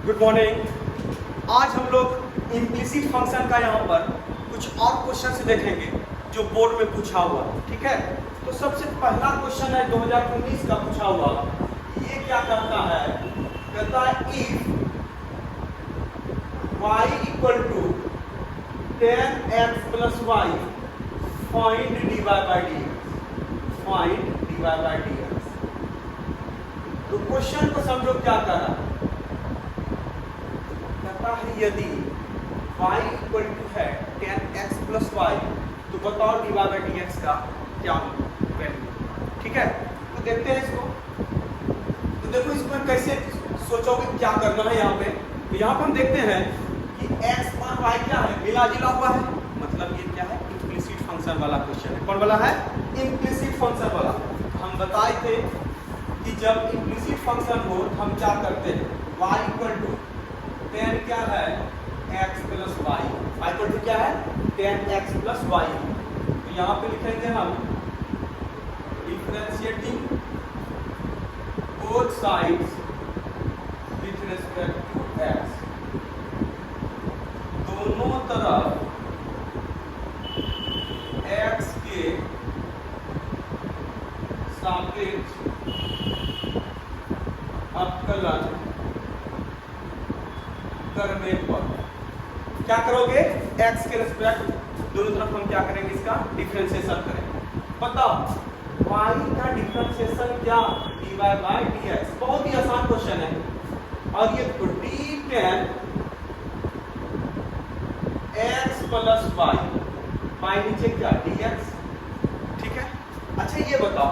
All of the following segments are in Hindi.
Good morning. आज हम लोग इम्प्लिसिट फंक्शन का यहाँ पर कुछ और क्वेश्चन देखेंगे जो बोर्ड में पूछा हुआ, ठीक है। तो सबसे पहला क्वेश्चन है 2019 का पूछा हुआ। ये क्या कहता है, कहता है if y equal to 10x plus y find dy by dx, find dy by dx। तो क्वेश्चन को समझो क्या कर रहा है, कहता है यदि y इक्वल टू है 10x प्लस वाई तो बताओ dy बाई dx का क्या वैल्यू, ठीक है। तो देखते हैं इसको। तो देखो इसको कैसे सोचोगे क्या करना है यहाँ पे। तो यहाँ पे हम देखते हैं कि x और y क्या है, मिला जुला हुआ है, मतलब ये क्या है, इम्प्लिसिट फंक्शन वाला क्वेश्चन है। कौन वाला है, इम्प्लिसिट फंक्शन वाला। हम बताए थे कि जब इम्प्लिसिट फंक्शन हो तो हम क्या करते हैं, y इक्वल टू 10 क्या है x plus y, y equal to क्या है 10x प्लस वाई। तो यहाँ पे लिखेंगे हम differentiating both sides with respect to x, दोनों तरफ x के सापेक्ष अवकलन करने पर क्या करोगे, x के रिस्पेक्ट दोनों तरफ हम क्या करेंगे, इसका डिफरेंशिएशन करेंगे। बताओ y का डिफरेंशिएशन क्या, dy बाई dx। बहुत ही आसान क्वेश्चन है। और ये d10 x plus y by नीचे क्या dx, ठीक है। अच्छा ये बताओ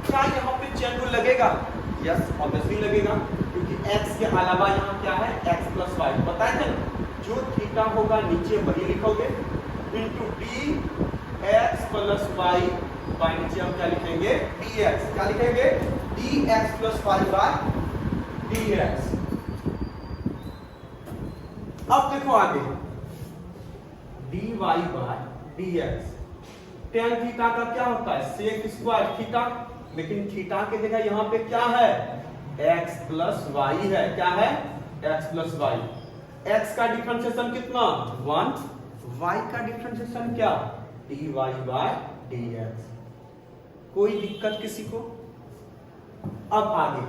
क्या यहाँ पे चेन रूल लगेगा, यस ऑब्वियसली लगेगा, क्योंकि x के अलावा यहाँ क्या है x प्लस वाई। बताए थे जो थीटा होगा नीचे वही लिखोगे into d x plus y by नीचे हम क्या लिखेंगे dx, क्या लिखेंगे dx plus y by dx। अब देखो आगे dy by dx, tan theta का क्या होता है सेक स्क्वायर थीटा, लेकिन थीटा की जगह यहाँ पे क्या है x प्लस वाई है, क्या है x प्लस वाई। x का डिफरेंशिएशन कितना 1, y का डिफरेंशिएशन क्या dy बाई dx। कोई दिक्कत किसी को। अब आगे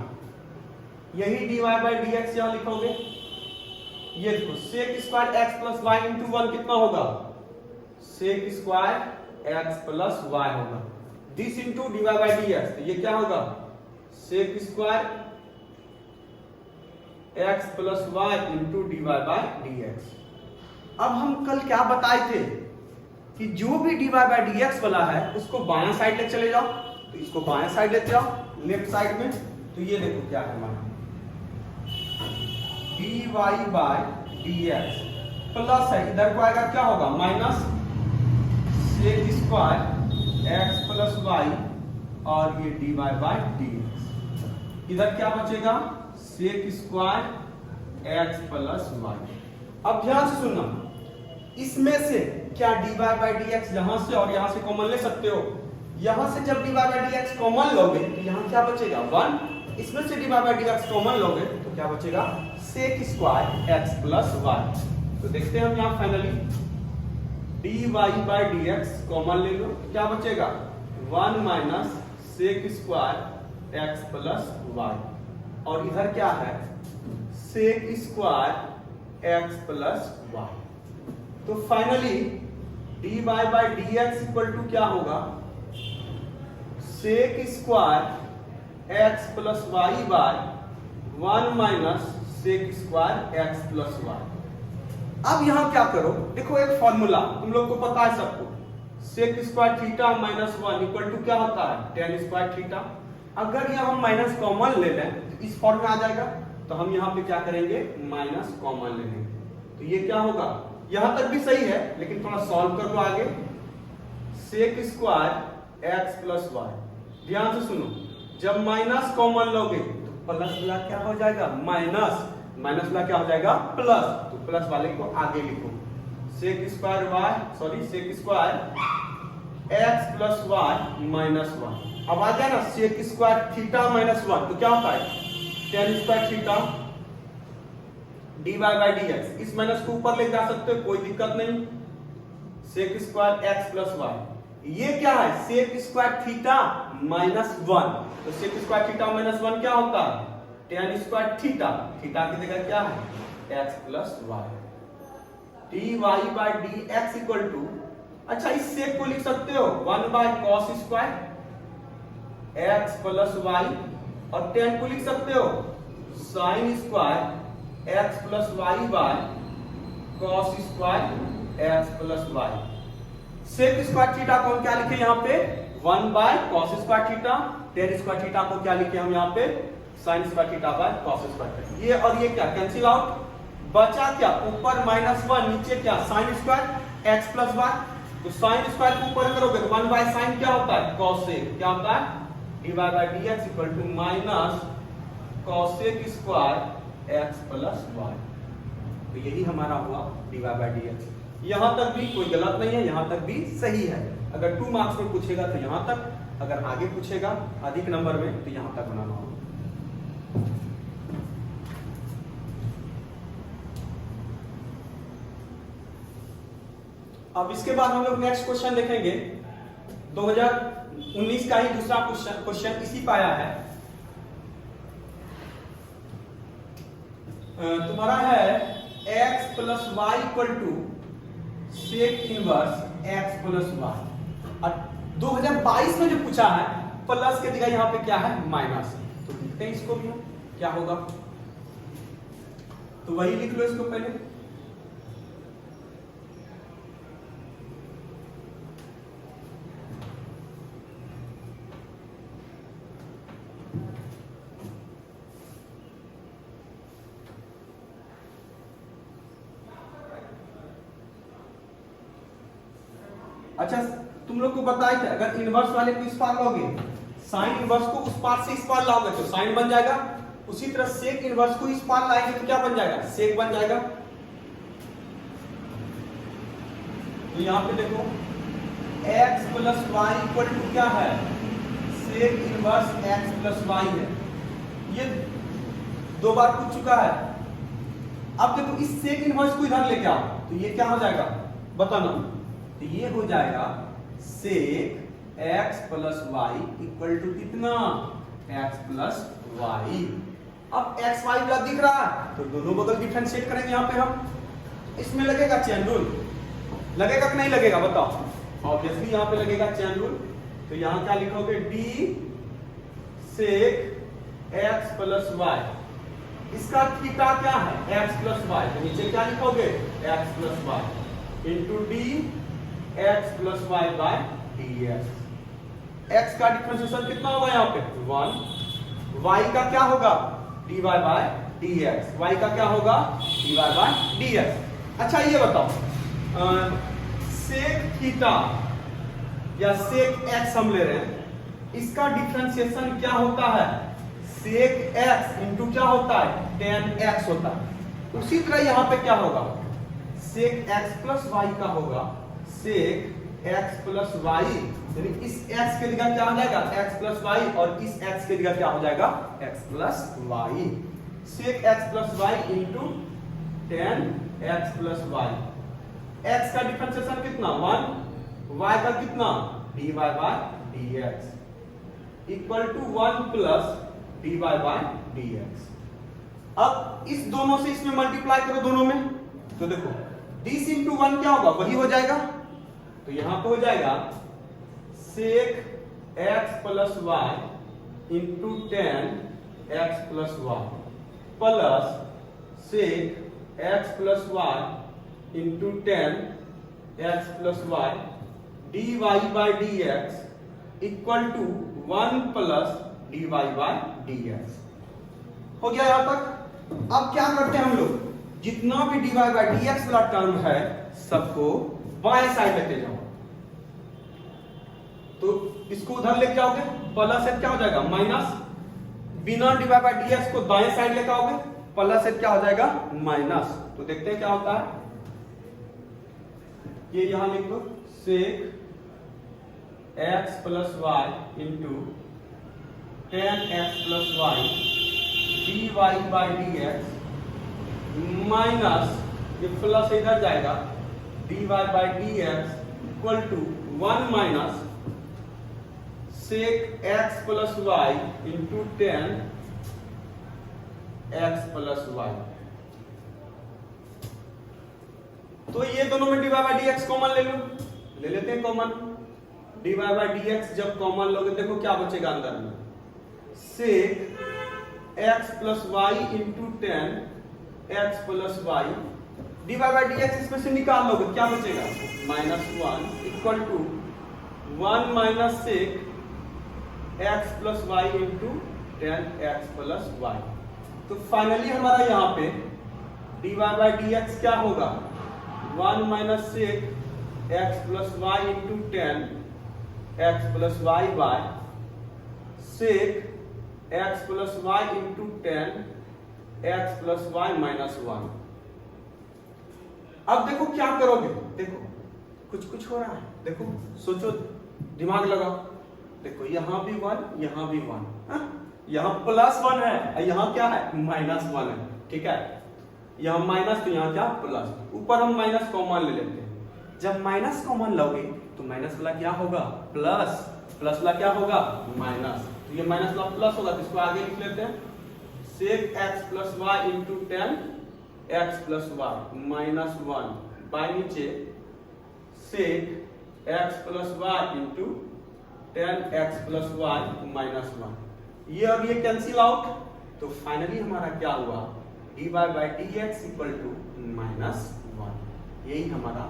यही dy बाई dx यहां लिखोगे, ये देखो sec square x plus y into 1 कितना होगा, sec square x plus y होगा, this into dy by dx। तो ये क्या होगा sec square x plus y into dy by dx। अब हम कल क्या बताए थे कि जो भी dy बाई dx वाला है उसको बायां साइड ले चले जाओ। तो इसको बायां साइड लेते जाओ लेफ्ट साइड में। तो ये देखो क्या है हमारा dy बाई dx प्लस है, इधर को आएगा क्या होगा minus sec square x plus y और ये dy बाई dx। इधर क्या बचेगा sec square x plus y. अब ध्यान से सुनना, इसमें से क्या dy बाई dx यहां से और यहां से कॉमन ले सकते हो। यहां से जब dy बाई dx कॉमन लोगे तो यहां क्या बचेगा 1, इसमें से dy बाई dx कॉमन लोगे तो क्या बचेगा sec square x plus y. तो देखते हैं हम यहां finally dy by dx common ले लो, क्या बचेगा 1 minus sec square x plus y, और इधर क्या है sec square x plus y. तो finally dy by dx equal to क्या होगा sec square x plus y by 1 minus sec square x plus y. अब यहां क्या करो, देखो एक फॉर्मूला तुम लोग को पता है सबको, sec square theta minus 1 equal to क्या होता है tan स्क्वायर थीटा। अगर यहां हम माइनस कॉमन ले लें तो इस फॉर्म में आ जाएगा। तो हम यहां पे क्या करेंगे माइनस कॉमन ले लेंगे। तो ये क्या होगा, यहां तक भी सही है लेकिन थोड़ा सॉल्व कर लो आगे। Sec square x plus y, ध्यान से सुनो, जब माइनस कॉमन लोगे तो प्लस वाला क्या हो जाएगा माइनस, माइनस वाला क्या हो जाएगा प्लस। तो प्लस वाले को आगे लिखो sec square y sorry sec square x plus y minus 1। अब आ जाए ना सेक स्क्वायर थीटा माइनस 1 तो क्या होता है tan square theta dy by dx। इस माइनस को ऊपर ले जा सकते हो, कोई दिक्कत नहीं। Sec square x plus y, ये क्या है सेक स्क्वायर थीटा माइनस 1। तो सेक स्क्वायर थीटा माइनस 1 क्या होता है tan स्क्वायर थीटा, थीटा की जगह क्या है x plus y. dy by dx equal to, अच्छा इस सेक को लिख सकते हो 1 by cos square x plus y, और tan को लिख सकते हो sine square x plus y by cos square x plus y. Sec square theta को हम क्या लिखे यहाँ पे 1 by cos square theta, tan square theta को क्या लिखे हम यहाँ पे sine square theta by cos square. ये और ये क्या कैंसिल आउट, बचा क्या ऊपर -1 नीचे क्या sine square x plus y. तो साइन स्क्वायर को ऊपर करोगे तो 1 बाय साइन क्या होता है कॉसेक, क्या होता है dy by dx equal to minus cosec square x plus y. तो यही हमारा हुआ dy बाई dx। यहां तक भी कोई गलत नहीं है, यहां तक भी सही है। अगर 2 मार्क्स में पूछेगा तो यहां तक, अगर आगे पूछेगा अधिक नंबर में तो यहां तक बनाना होगा। अब इसके बाद हम लोग नेक्स्ट क्वेश्चन देखेंगे। 2019 का ही दूसरा क्वेश्चन इसी का आया है। तुम्हारा है x plus y equal to sec inverse x plus y. और 2022 में जो पूछा है प्लस के जगह यहाँ पे क्या है माइनस। तो देखते हैं इसको भी क्या होगा, तो वही लिख लो इसको पहले। अच्छा तुम लोग को बताया था अगर इनवर्स वाले को इस पार लोगे, साइन इनवर्स को उस पार से इस पार लाओगे तो साइन बन जाएगा। उसी तरह सेक इनवर्स को इस पार लाएंगे तो क्या बन जाएगा सेक बन जाएगा। तो यहां पे देखो x plus y equal to क्या है sec inverse x plus y है। ये 2 बार पूछ चुका है। अब देखो इस सेक इनवर्स को इधर लेके आओ तो ये क्या हो जाएगा बताना। तो ये हो जाएगा sec x plus y equal to कितना x प्लस वाई। अब x y का दिख रहा है तो दोनों बगल डिफरेंशिएट करेंगे। यहाँ पे हम इसमें लगेगा चेन रूल, लगेगा कि नहीं लगेगा बताओ। ऑब्वियसली यहाँ पे लगेगा चेन रूल। तो यहाँ क्या लिखोगे d सेक x प्लस वाई, इसका थीटा क्या है x प्लस वाई, तो नीचे क्या लिखोगे x plus y into d x plus y by dx। x का डिफरेंशिएशन कितना होगा यहाँ पे 1, y का क्या होगा dy बाय dx, y का क्या होगा dy बाय dx। अच्छा ये बताओ सेक थीटा या सेक x हम ले रहे हैं, इसका डिफरेंशिएशन क्या होता है सेक x इंटू क्या होता है tan x होता है। उसी तरह यहाँ पे क्या होगा सेक x प्लस वाई का होगा सेक x प्लस वाई, यानी इस x के जगह क्या हो जाएगा x प्लस वाई और इस x के जगह क्या हो जाएगा x plus y. Sec x plus y into tan x plus y. x का डिफरेंशिएशन कितना 1, y का कितना dy by dx equal to 1 plus dy by dx। अब इस दोनों से इसमें मल्टीप्लाई करो दोनों में, तो देखो दिस इंटू 1 क्या होगा वही हो जाएगा। तो यहां पे हो जाएगा sec x plus y into tan x plus y plus sec x plus y into tan x plus y dy by dx equal to 1 plus dy by dx। हो गया यहां तक। अब क्या करते हैं हम लोग, जितना भी dy बाई dx वाला टर्म है सबको बाएं साइड लेते जाओ। तो इसको उधर लेके आओगे प्लस से क्या हो जाएगा माइनस, बिना dy बाई dx को दाएं साइड लेके आओगे प्लस से क्या हो जाएगा माइनस। तो देखते हैं क्या होता है, ये यहां लिख दो sec x plus y into tan x plus y dy by dx minus ये प्लस इधर जाएगा dy by d x equal to 1 minus sec x plus y into 10 x plus y. तो ये दोनों में dy by d x common ले लो, ले लेते हैं common. dy by d x जब कॉमन लोगे देखो क्या बचेगा अंदर में, sec x plus y into 10 x plus y. dy by d x इसमें से निकाल लोगे क्या बचेगा, -1 equal to 1 minus sec x plus y into 10 x plus y. तो फाइनली हमारा यहाँ पे dy बाई डी एक्स क्या होगा, 1 minus sec x plus y into 10 x plus y by sec x plus y into 10 x plus y minus 1। अब देखो क्या करोगे, देखो कुछ कुछ हो रहा है, देखो सोचो, दिमाग लगाओ। देखो यहाँ भी 1 यहाँ भी 1, यहाँ +1 है और यहाँ क्या है -1 है, ठीक है। यहाँ माइनस तो यहाँ क्या प्लस, ऊपर हम माइनस कॉमन ले लेते हैं। जब माइनस कॉमन लोगे तो माइनस वाला क्या होगा प्लस, प्लस वाला क्या होगा माइनस। तो ये माइनस वाला प्लस होगा तो इसको आगे लिख लेते हैं, sec x plus y into 10 x plus y minus 1 by नीचे sec x plus y into 10 x plus y minus 1। ये अब ये कैंसिल आउट, तो फाइनली हमारा क्या हुआ, dy by d x equal to -1। यही हमारा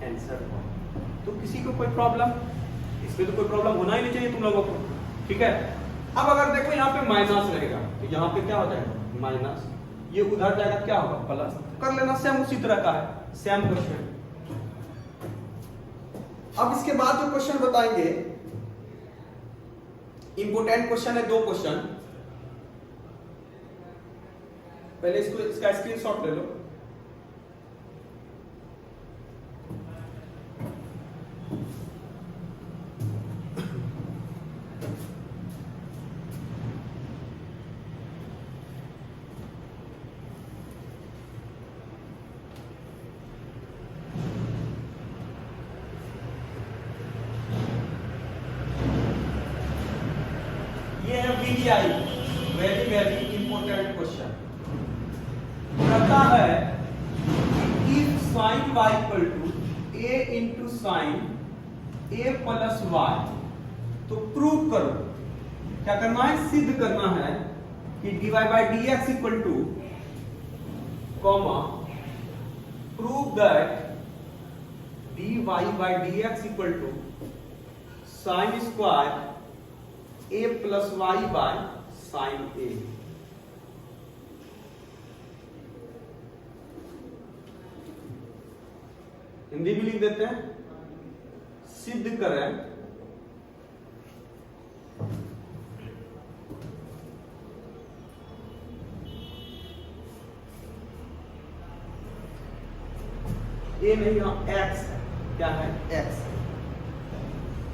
आंसर हुआ। तो किसी को कोई प्रॉब्लम, इसमें तो कोई प्रॉब्लम होना ही नहीं चाहिए तुम लोगों को, ठीक है। अब अगर देखो यहाँ पे माइनस रहेगा तो यहाँ पे क्या हो जाएगा माइनस, ये उधर जाएगा क्या होगा प्लस, कर लेना सेम उसी तरह का है, सेम क्वेश्चन। अब इसके बाद जो क्वेश्चन बताएंगे इंपोर्टेंट क्वेश्चन है, 2 क्वेश्चन। पहले इसका स्क्रीनशॉट ले लो। ये है VDI, very very important question. कहता है if sin y equal to a into sine a plus y, तो प्रूव करो। क्या करना है, सिद्ध करना है कि dy by d x equal to comma prove that dy by d x equal to sine square a plus y by sine a। Hindi भी लिख देते हैं, सिद्ध करें a नहीं, x है, क्या है x।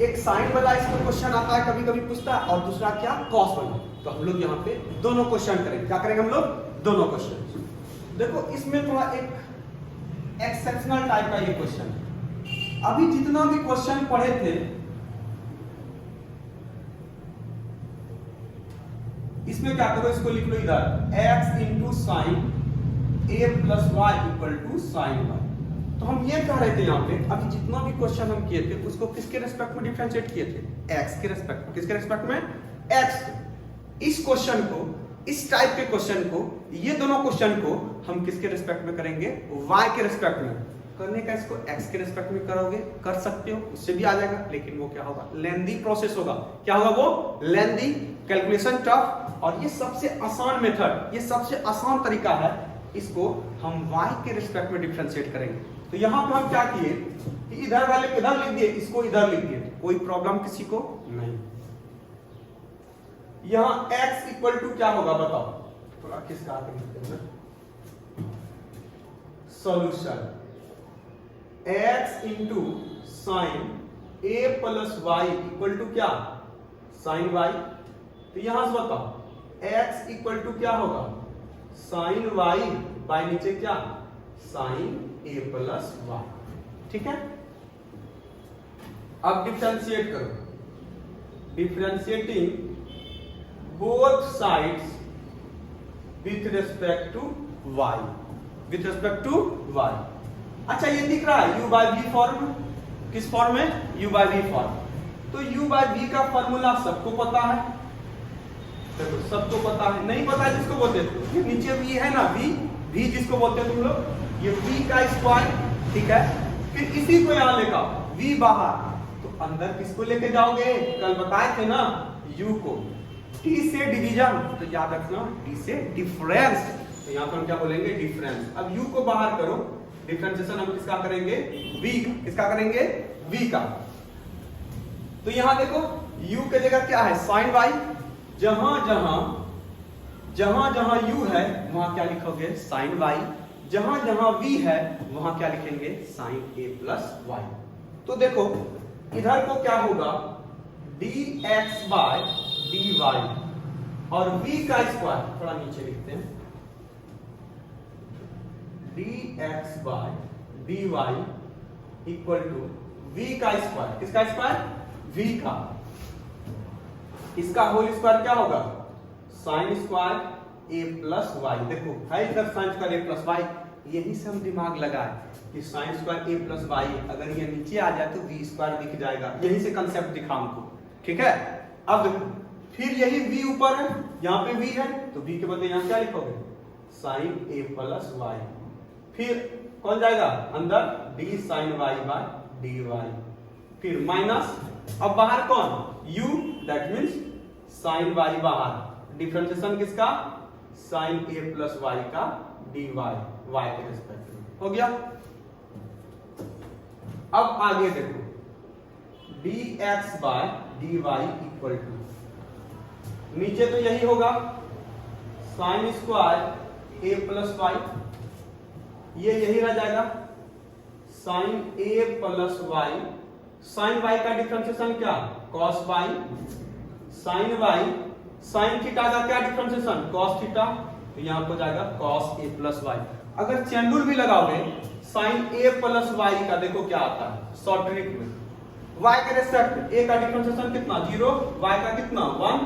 एक साइन वाला इसमें क्वेश्चन आता है कभी कभी पूछता है, और दूसरा क्या कॉस वाला। तो हम लोग यहाँ पे दोनों क्वेश्चन करेंगे। क्या करेंगे हम लोग, दोनोक्वेश्चन। देखो इसमें थोड़ा एक एक्सेप्शनल टाइप का ये क्वेश्चन। अभी जितना भी क्वेश्चन पढ़े थे इसमें क्या करो, इसको लिख लो इधर x into sine a plus y equal to sine y. तो हम ये कह रहे थे यहाँ पे अभी जितना भी क्वेश्चन हम किए थे उसको किसके रेस्पेक्ट में डिफरेंशिएट किए थे, x के रेस्पेक्ट में। किसके रेस्पेक्ट में, x। इस क्वेश्चन को, इस टाइप के क्वेश्चन को, ये दोनों क्वेश्चन को हम किसके रेस्पेक्ट में करेंगे, y के रेस्पेक्ट में। करने का इसको x के रेस्पेक्ट में करोगे, कर सकते हो, उससे भी आ जाएगा, लेकिन वो क्या होगा, लेंदी प्रोसेस होगा। क्या होगा वो, लेंदी, कैलकुलेशन टफ। और ये सबसे आसान मेथड, ये सबसे आसान तरीका है, इसको हम y के रेस्पेक्ट में डिफरेंशिएट करेंगे। तो यहां पे हम क्या किए कि इधर वाले को इधर लिख दिए, इसको इधर लिख दिए, कोई प्रॉब्लम किसी को नहीं। यहां x इक्वल टू क्या होगा बताओ, थोड़ा किसका आगे लिखते हैं, solution x into sine a plus y equal to क्या, साइन y। तो यहां से बताओ x इक्वल टू क्या होगा, साइन y बाय नीचे क्या, साइन ए प्लस वाई। ठीक है, अब डिफरेंशिएट करो, differentiating both sides with respect to y, with respect to y. अच्छा ये दिख रहा है u बाय v फॉर्म, किस फॉर्म में, u बाय v फॉर्म। तो u बाय v का फॉर्मूला सबको पता है, देखो सबको पता है, नहीं पता है जिसको बोलते हैं, ये नीचे v है ना, v जिसको बोलते हैं तुम लोग, ये v का स्क्वायर। ठीक है, फिर इसी को यहां लेकर v बाहर, तो अंदर किसको लेके जाओगे, कल बताए थे ना u को, t से डिवीजन, तो याद रखना t से डिफरेंस, तो यहां पर हम क्या बोलेंगे, डिफरेंस। अब u को बाहर करो, डिफरेंशिएशन हम किसका करेंगे, v, किसका करेंगे, v का। तो यहां देखो u के जगह क्या है, साइन y, जहां जहां u है वहां क्या लिखोगे, साइन y, जहां v है वहां क्या लिखेंगे, साइन a प्लस y। तो देखो इधर को क्या होगा, dx बाय dy, और v का स्क्वायर थोड़ा नीचे लिखते हैं, dx by dy equal to v का स्क्वायर, किसका स्क्वायर, v का, इसका होल स्क्वायर क्या होगा, sine square a plus y. देखो है इधर sine square a plus y, यही से हम दिमाग लगाए कि sine square a plus y, अगर ये नीचे आ जाए तो v स्क्वायर दिख जाएगा, यही से कंसेप्ट दिखा हमको। ठीक है, अब देखो फिर यही v ऊपर है, यहाँ पे v है, तो v के बदले यहाँ क्या लिखोगे, साइन a प्लस वाई, फिर कौन जाएगा अंदर, d sine y by dy, फिर माइनस, अब बाहर कौन, u, that means sine y बाहर, डिफरेंशिएशन किसका, साइन a प्लस y का dy, y के रिस्पेक्ट में, हो गया। अब आगे देखो, dx by dy equal to, नीचे तो यही होगा sine square a plus y, ये यही रह जाएगा sine a plus y, sine y का डिफरेंशिएशन क्या, cos y, sine y, sine theta का क्या डिफरेंशिएशन, cos थीटा, तो यहां पर जाएगा cos a प्लस वाई। अगर चैन रूल भी लगाओगे साइन a प्लस वाई का, देखो क्या आता है शॉर्ट ट्रिक में, y के रेस्पेक्ट a का डिफरेंशिएशन कितना 0, y का कितना 1,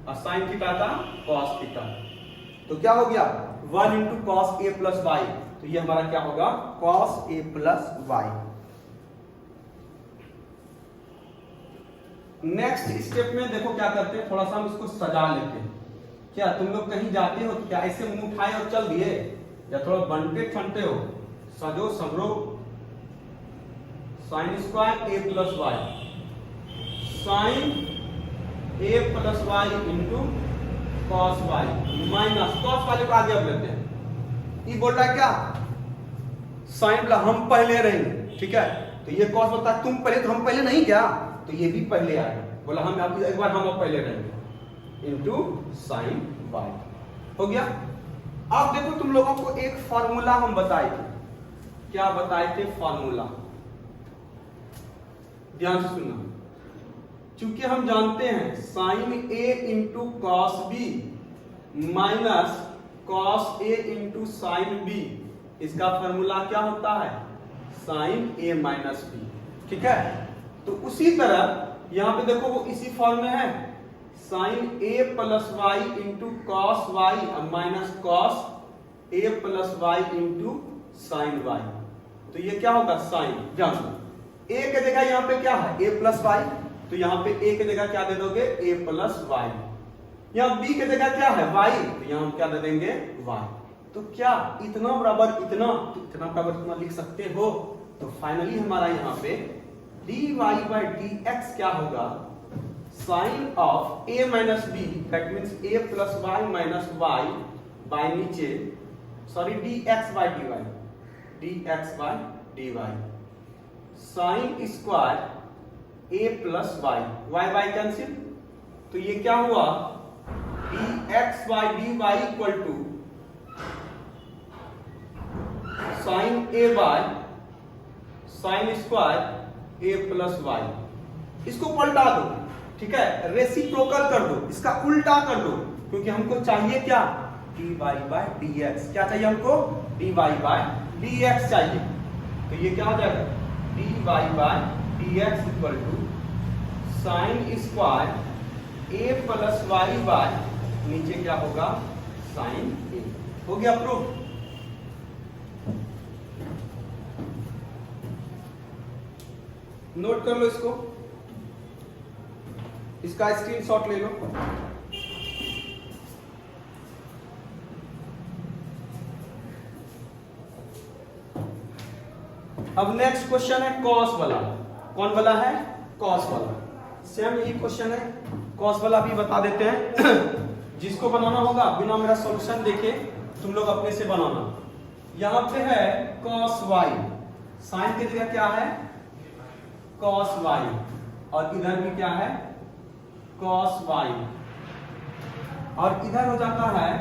और साइन थीटा का cos थीटा, तो क्या हो गया 1 इंटू कॉस ए प्लस वाई, तो ये हमारा क्या होगा, cos a प्लस वाई। नेक्स्ट स्टेप में देखो क्या करते हैं, थोड़ा सा हम इसको सजा लेते हैं। क्या तुम लोग कहीं जाते हो, क्या ऐसे मुंह उठाए और चल दिए, या थोड़ा बनते ठनते हो, सजो समरो, sine square a plus y, sine a plus y into cos y minus, cos वाले को आगे अब लेते हैं, ये बोल रहा है क्या, साइन प्लस हम पहले रहेंगे। ठीक है, तो ये कॉस बोलता है तुम पहले, तो हम पहले नहीं क्या, तो ये भी पहले आएगा, बोला हम अब एक बार हम पहले रहेंगे इंटू साइन वाई, हो गया। अब देखो तुम लोगों को एक फॉर्मूला हम बताए थे, क्या बताए थे फॉर्मूला, ध्यान से सुनना, चूंकि हम जानते हैं sine a into cos b minus cos a into sine b, इसका फॉर्मूला क्या होता है, साइन ए माइनस बी। ठीक है, तो उसी तरह यहां पे देखो वो इसी फॉर्म में है, sine a plus y into cos y minus cos a plus y into sine y, तो ये क्या होगा साइन, ध्यान दो ए के जगह यहां पे क्या है ए प्लस वाई, तो यहां पे ए के जगह क्या दे दोगे ए प्लस वाई, यहां बी के जगह क्या है वाई, तो यहां हम क्या दे देंगे वाई। तो क्या इतना बराबर इतना, तो इतना बराबर इतना लिख सकते हो, तो फाइनली हमारा यहां पे dy by dx क्या होगा, sine of a minus b, that means a plus y minus y by नीचे, sorry dx by dy, dx by dy, sine square a plus y, y cancel, तो ये क्या हुआ dx by dy equal to sine a by sine square a plus y, इसको पलटा दो। ठीक है, रेसिप्रोकल कर दो, इसका उल्टा कर दो, क्योंकि हमको चाहिए क्या, d y by d x. क्या चाहिए हमको? D y by d x चाहिए। तो ये क्या हो जाएगा? D y by d x equal to sine square a plus y by नीचे क्या होगा? Sine a. हो गया प्रूफ। नोट कर लो इसको, इसका स्क्रीनशॉट ले लो। अब नेक्स्ट क्वेश्चन है कॉस वाला। कौन वाला है? कॉस वाला। सेम यही क्वेश्चन है, कॉस वाला भी बता देते हैं। जिसको बनाना होगा बिना मेरा सॉल्यूशन देखे तुम लोग अपने से बनाना। यहां पे है कॉस वाई, साइन की जगह क्या है? कॉस वाई, और इधर भी क्या है? कॉस वाई, और इधर हो जाता है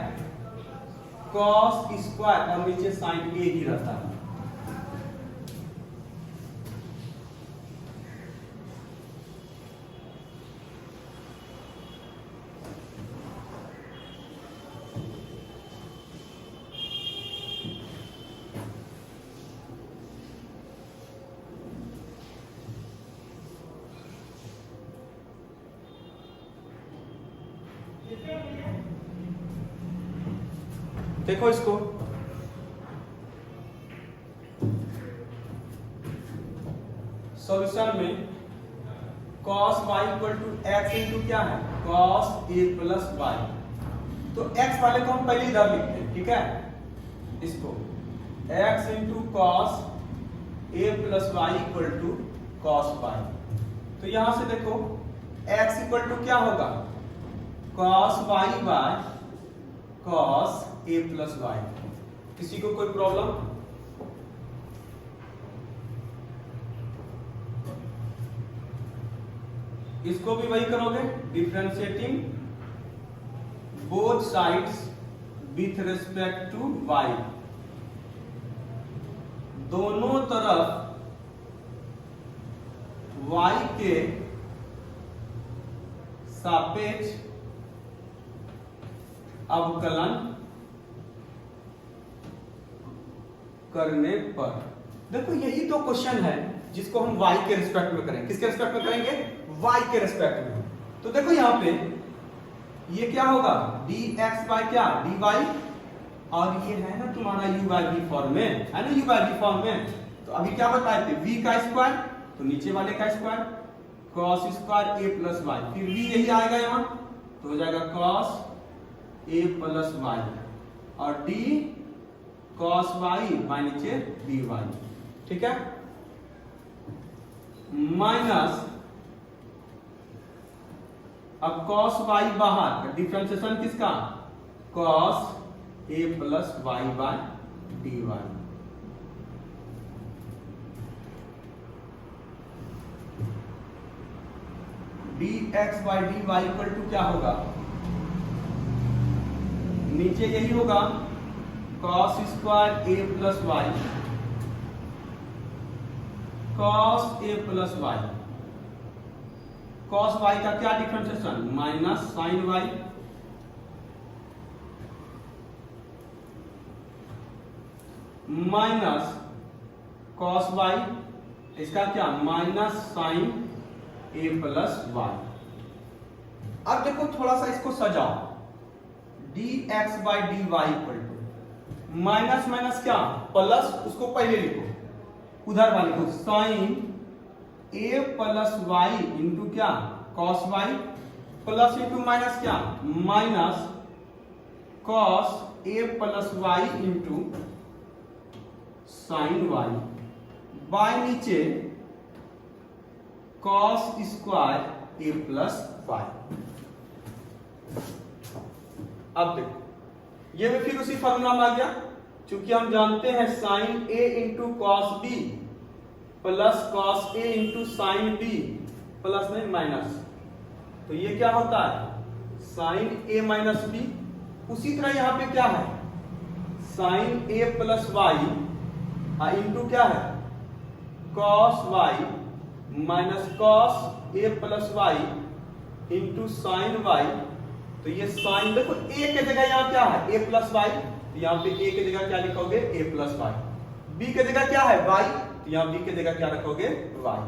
कॉस स्क्वायर और नीचे साइन ए ही रहता है। देखो इसको, सॉल्यूशन में cos y equal to x into क्या है? cos a plus y. तो x वाले को हम पहले इधर लिखते हैं, ठीक है? इसको x into cos a plus y equal to cos y। तो यहां से देखो x इक्वल टू क्या होगा? cos y by cos a plus y. किसी को कोई प्रॉब्लम? इसको भी वही करोगे, differentiating both sides with respect to y। दोनों तरफ y के सापेक्ष अवकलन करने पर। देखो यही तो क्वेश्चन है जिसको हम y के रिस्पेक्ट में करेंगे। किसके रिस्पेक्ट में करेंगे? y के रिस्पेक्ट में। तो देखो यहां पे ये क्या होगा? dx बाय क्या? dy, और ये है ना तुम्हारा u बाय v फॉर्म में, है ना? u बाय v फॉर्म में। तो अभी क्या बताए थे? v का स्क्वायर, तो नीचे वाले का square, cos square a plus y, फिर v यही आएगा यहां, तो हो जाएगा cos a प्लस वाई, और d cos y बाय नीचे dy, ठीक है? माइनस, अब cos y बाहर, डिफरेंशिएशन किसका? cos a plus y by dy। dx by dy equal to क्या होगा? नीचे यही होगा cos square a plus y, cos a plus y. cos y का क्या differentiation? Minus sine y, minus cos y, इसका क्या? Minus sine a plus y. अब देखो थोड़ा सा इसको सजाओ, dx by dy equal to minus minus क्या? प्लस, उसको पहले लिखो, उधर वाले को sine a plus y into क्या? cos y, plus into minus क्या? Minus cos a plus y into sine y, by नीचे cos square a plus y. अब देखो ये भी फिर उसी फॉर्मूला में आ गया, क्योंकि हम जानते हैं sine a into cos b plus cos a into sine b plus में माइनस, तो ये क्या होता है? Sine a minus b। उसी तरह यहां पे क्या है? Sine a plus y into क्या है? Cos y minus cos a plus y into sine y। तो ये साइन देखो ए के जगह यहाँ क्या है ए प्लस वाई, तो यहाँ पे ए के जगह क्या लिखोगे ए प्लस वाई, बी के जगह क्या है वाई, तो यहाँ बी के जगह क्या रखोगे वाई।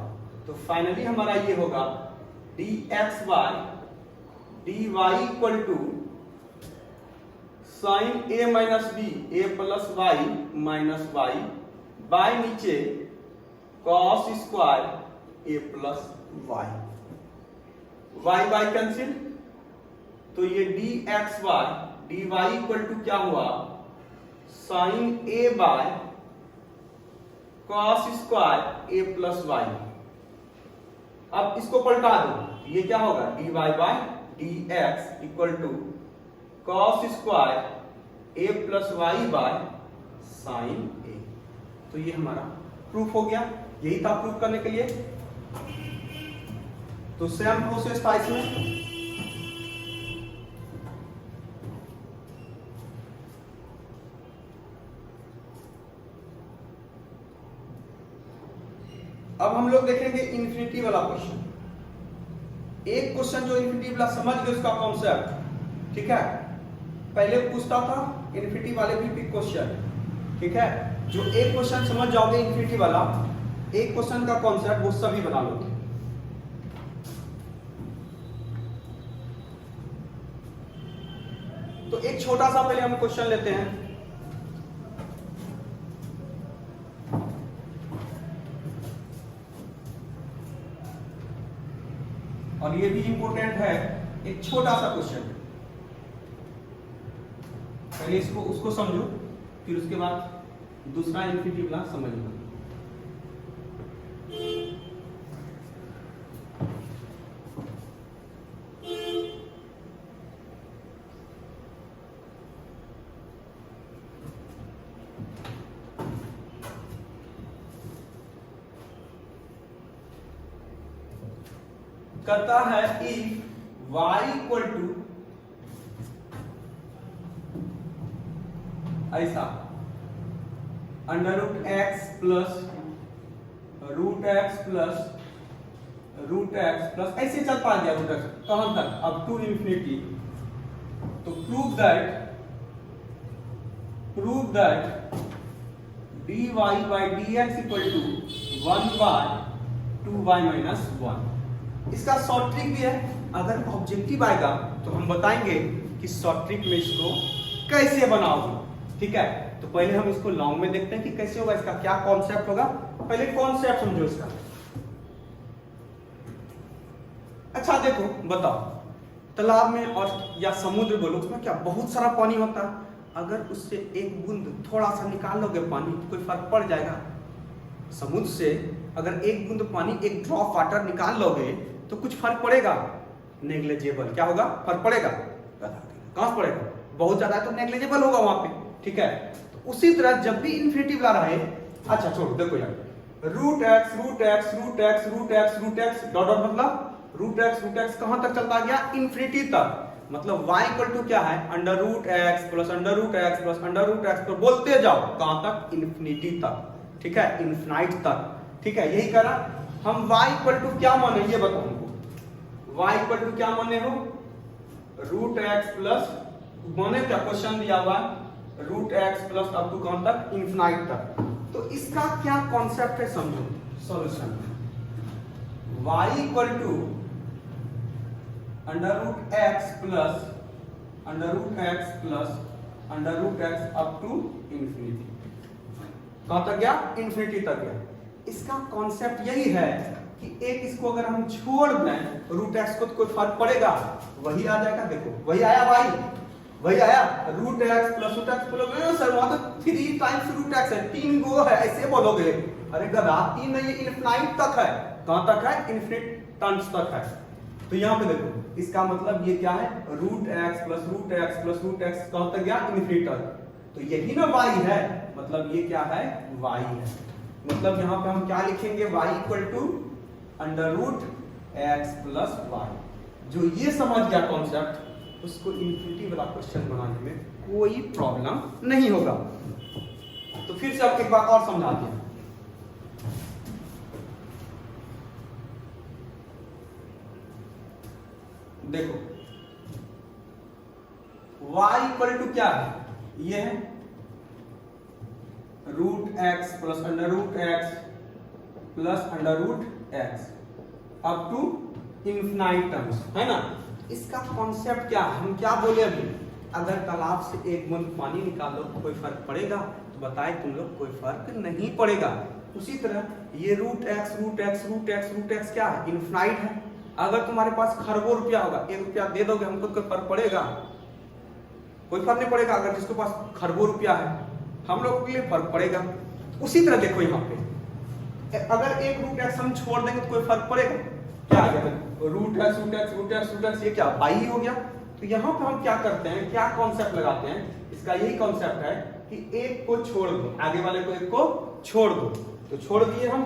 तो फाइनली हमारा ये होगा d x y d y equal to sine a minus b a plus y minus y by नीचे cos square a plus y, y by cancel, तो ये d x y d y equal to क्या हुआ sine a by cos square a plus y. अब इसको पलटा दो, ये क्या होगा d y by d x equal to cos square a plus y by sign ए। तो ये हमारा प्रूफ हो गया, यही था प्रूफ करने के लिए। तो सेम प्रोसेस था इसमें। अब हम लोग देखेंगे इन्फिनिटी वाला क्वेश्चन। एक क्वेश्चन जो इन्फिनिटी वाला समझ गए उसका कॉन्सेप्ट, ठीक है। पहले पूछता था इन्फिनिटी वाले भी क्वेश्चन, ठीक है। जो एक क्वेश्चन समझ जाओगे इन्फिनिटी वाला, एक क्वेश्चन का कॉन्सेप्ट वो सभी बना लोगे। तो एक छोटा सा पहले हम क्वेश्चन लेते हैं। और ये भी इंपॉर्टेंट है, एक छोटा सा क्वेश्चन। पहले इसको उसको समझो, फिर उसके बाद दूसरा इन्फिनिटी वाला समझना। कहता है इफ y इक्वल टू ऐसा under root x plus root x plus root x plus ऐसे चलता गया रूट एक्स कहां तक अब टू इंफिनिटी। तो prove that dy by d x equal to 1 by 2y minus 1। इसका शॉर्ट ट्रिक भी है, अगर ऑब्जेक्टिव आएगा तो हम बताएंगे कि शॉर्ट ट्रिक में इसको कैसे बनाओगे, ठीक है। तो पहले हम इसको लॉन्ग में देखते हैं कि कैसे होगा, इसका क्या कॉन्सेप्ट होगा। पहले कॉन्सेप्ट समझो इसका। अच्छा देखो बताओ, तालाब में और या समुद्र बोलो, उसमें क्या बहुत सारा पानी होता है। अगर उससे एक बूंद थोड़ा सा निकाल लोगे पानी तो कोई फर्क पड़ जाएगा। समुद्र से अगर एक बूंद पानी, एक ड्रॉप वाटर निकाल लोगे तो कुछ फर्क पड़ेगा, नेग्लिजिबल। क्या होगा, फर्क पड़ेगा, कहां पड़ेगा, बहुत ज्यादा तो नेग्लिजिबल होगा वहां पे, ठीक है। तो उसी तरह जब भी इन्फिनिटी वाला रहे, अच्छा छोड़ो देखो यार, root x root x root x root x root x dot dot मतलब रूट एक्स कहां तक चलता गया, इन्फिनिटी तक। मतलब y इक्वल टू क्या है under root x plus under root x plus under root x, तो बोलते जाओ कहां तक, इन्फिनिटी तक, ठीक है, इन्फिनाइट तक, ठीक है। यही करा हम। y इक्वल टू क्या माने ये बताओ हमको, y इक्वल टू क्या माने हो, रूट एक्स प्लस माने क्या क्वेश्चन दिया हुआ root x plus up to कहां तक, इन्फिनाइट तक। तो इसका क्या कॉन्सेप्ट है समझो, solution y equal to under root x plus under root x plus under root x up to infinity. कहां तक गया, इन्फिनिटी तक गया। इसका कॉन्सेप्ट यही है कि एक इसको अगर हम छोड़ दें रूट एक्स को तो कोई फर्क पड़ेगा, वही आ जाएगा। देखो वही आया भाई, वही आया root x plus root x बोलोगे सर वहां तो 3 टाइम्स रूट एक्स है, 3 गो है, ऐसे बोलोगे। अरे गधा 3 नहीं, इनफिनाइट तक है। कहां तक है, इनफिनिट टर्म्स तक है। तो यहाँ पे देखो इसका मतलब ये क्या है, root x plus root x plus root x कहां तक गया, इनफिनिट तक। तो यही ना y है, मतलब ये क्या है, y है। मतलब यहाँ पे हम क्या लिखेंगे, y equal to under root x plus y. जो ये समझ गया कॉन्सेप्ट, उसको इन्फिनिटी वाला क्वेश्चन बनाने में कोई प्रॉब्लम नहीं होगा। तो फिर से आपको एक बात और समझाते हैं। देखो इक्वल टू क्या है, ये है root x plus under root x plus under root x up to infinite terms, है ना। इसका कॉन्सेप्ट क्या है, हम क्या बोले अभी, अगर तालाब से एक बूंद पानी निकालो तो कोई फर्क पड़ेगा, तो बताए तुम लोग कोई फर्क नहीं पड़ेगा। उसी तरह ये root x root x root x root x क्या है, इन्फिनाइट है। अगर तुम्हारे पास खरबों रुपया होगा, 1 रुपया दे दोगे हमको, कोई फर्क पड़ेगा, कोई फर्क नहीं पड़ेगा। अगर जिसके पास खरबों रुपया है हम लोग के लिए फर्क पड़ेगा। उसी तरह देखो यहाँ पे अगर एक रूट एक्स हम छोड़ देंगे तो कोई फर्क पड़ेगा, क्या आ गया root x root x root x root x, ये क्या वाई हो गया। तो यहाँ पे हम क्या करते हैं, क्या कॉन्सेप्ट लगाते हैं, इसका यही कॉन्सेप्ट है कि एक को छोड़ दो, आगे वाले को एक को छोड़ दो। तो छोड़ दिए हम,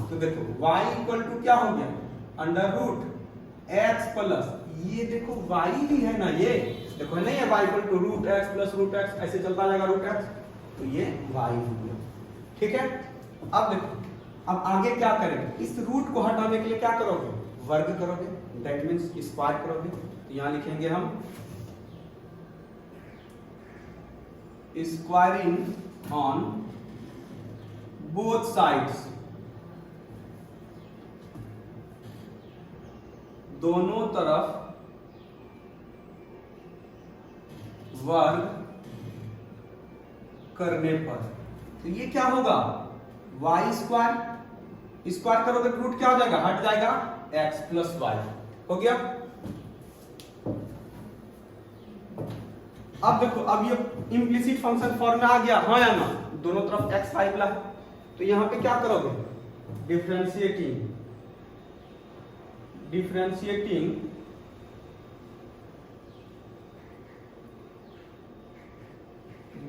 तो देखो y इक्वल टू क्या हो गया, अंडर रूट एक्स प्लस, ये देखो y भी है ना, ये देखो नहीं है y equal to root x plus root x, ऐसे चलता जाएगा रूट एक्स, तो ये y हो गया। ठीक है, अब देखो अब आगे क्या करेंगे, इस रूट को हटाने के लिए क्या करोगे, वर्ग करोगे, दैट मींस स्क्वायर करोगे। तो यहां लिखेंगे हम स्क्वायरिंग ऑन बोथ साइड्स, दोनों तरफ वर्ग करने पर। तो ये क्या होगा, वाई स्क्वायर, स्क्वायर करोगे तो रूट क्या हो जाएगा, हट जाएगा, एक्स प्लस वाई हो गया। अब देखो अब ये इम्प्लिसिट फंक्शन फॉर्म में आ गया, हाँ या ना, दोनों तरफ एक्स वाई वाला है। तो यहां पे क्या करोगे, differentiating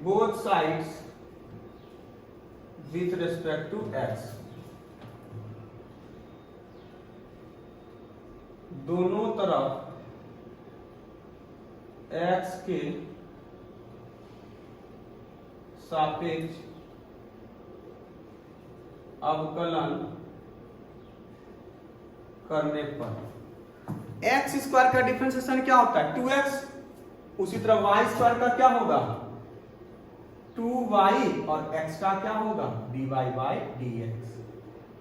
both sides with respect to x, दोनों तरफ x के सापेक्ष अवकलन करने पर। एक्स स्क्वायर का डिफरेंशिएशन क्या होता है, 2x, उसी तरह वाई स्क्वायर का क्या होगा, 2y, और x का क्या होगा, dy बाई dx,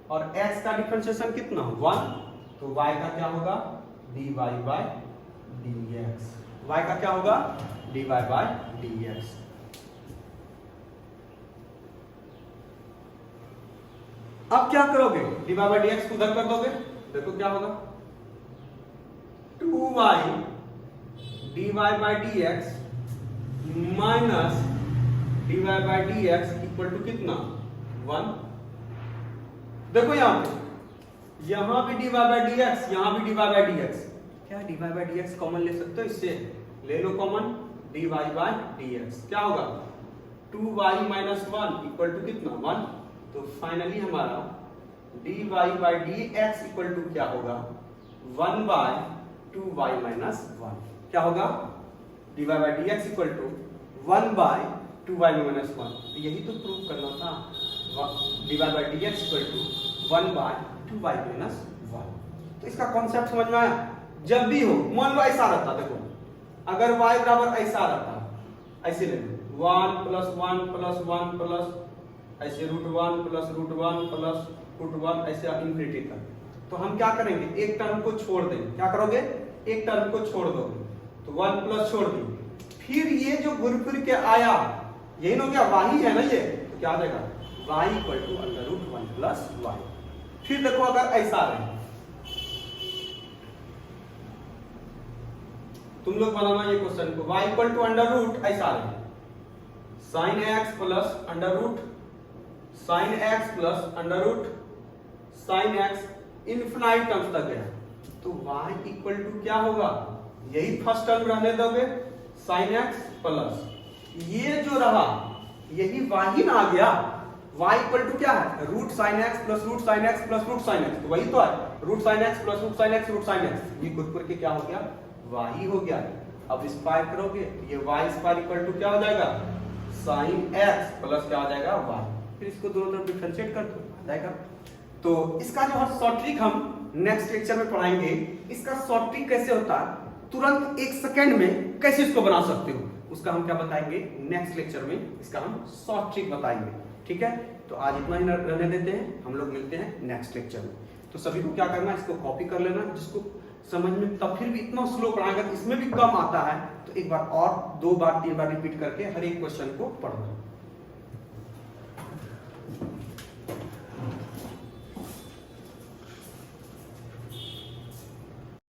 और x का डिफरेंशिएशन कितना 1, तो y का क्या होगा, dy बाई dx, y का क्या होगा, dy बाई dx। अब क्या करोगे, dy बाई dx को उधर कर दोगे, देखो क्या होगा, 2y dy by dx minus dy by dx equal to कितना 1। देखो यहां भी dy बाई dx, यहां भी dy बाई dx, क्या dy बाई dx कॉमन ले सकते हो, इससे ले लो कॉमन, dy बाई dx क्या होगा, 2y माइनस 1 इक्वल टू कितना 1। तो फाइनली हमारा dy by dx equal to क्या होगा, 1 बाय 2y माइनस 1, क्या होगा, dy by dx equal to 1 by 2y minus 1। तो यही तो प्रूव करना था, dy by dx equal to 1 by 2y minus 1। तो इसका कॉन्सेप्ट समझ में आया। जब भी हो, मान लो ऐसा रहता, देखो अगर y बराबर ऐसा रहता, ऐसे ले लो 1 प्लस 1 प्लस 1 प्लस ऐसे √1 प्लस √1 प्लस √1 ऐसे इंफिनिटी तक, तो हम क्या करेंगे, एक टर्म को छोड़ देंगे, क्या करोगे, एक टर्म को छोड़ दोगे, तो 1 प्लस छोड़ दी, फिर ये जो घुर फिर के आया यही ना, क्या वाही है ना ये, तो क्या आ जाएगा, y equal to under root 1 plus y। फिर देखो अगर ऐसा रहे, तुम लोग बनाना ये क्वेश्चन को, y equal to under root ऐसा रहे, sine x plus under root sine x plus under root sine x infinite terms तक गया, तो y इक्वल टू क्या होगा, यही फर्स्ट टर्म रहने दोगे, साइन x प्लस ये जो रहा यही y ना आ गया, y इक्वल टू क्या है, root sine x plus root sine x plus root sine x, तो वही तो है, root sine x plus root sine x root sine x, ये गुड करके क्या हो गया, y हो गया। अब स्क्वायर करोगे तो ये y स्क्वायर इक्वल टू क्या हो जाएगा, साइन x प्लस क्या हो जाएगा y, फिर इसको दोनों तरफ डिफरेंशिएट कर दो आ जाएगा। तो इसका जो है शॉर्ट ट्रिक हम नेक्स्ट लेक्चर में पढ़ाएंगे, इसका शॉर्ट ट्रिक कैसे होता है, तुरंत 1 सेकंड में कैसे इसको बना सकते हो उसका हम क्या बताएंगे नेक्स्ट लेक्चर में, इसका हम शॉर्ट ट्रिक बताएंगे। ठीक है, तो आज इतना ही रहने देते हैं, हम लोग मिलते हैं नेक्स्ट लेक्चर में। तो सभी को क्या करना है, इसको कॉपी कर लेना, जिसको समझ में तब फिर भी इतना स्लो पढ़ाएगा तो इसमें भी कम आता है तो एक बार और 2 बार 3 बार रिपीट करके हर एक क्वेश्चन को पढ़ना।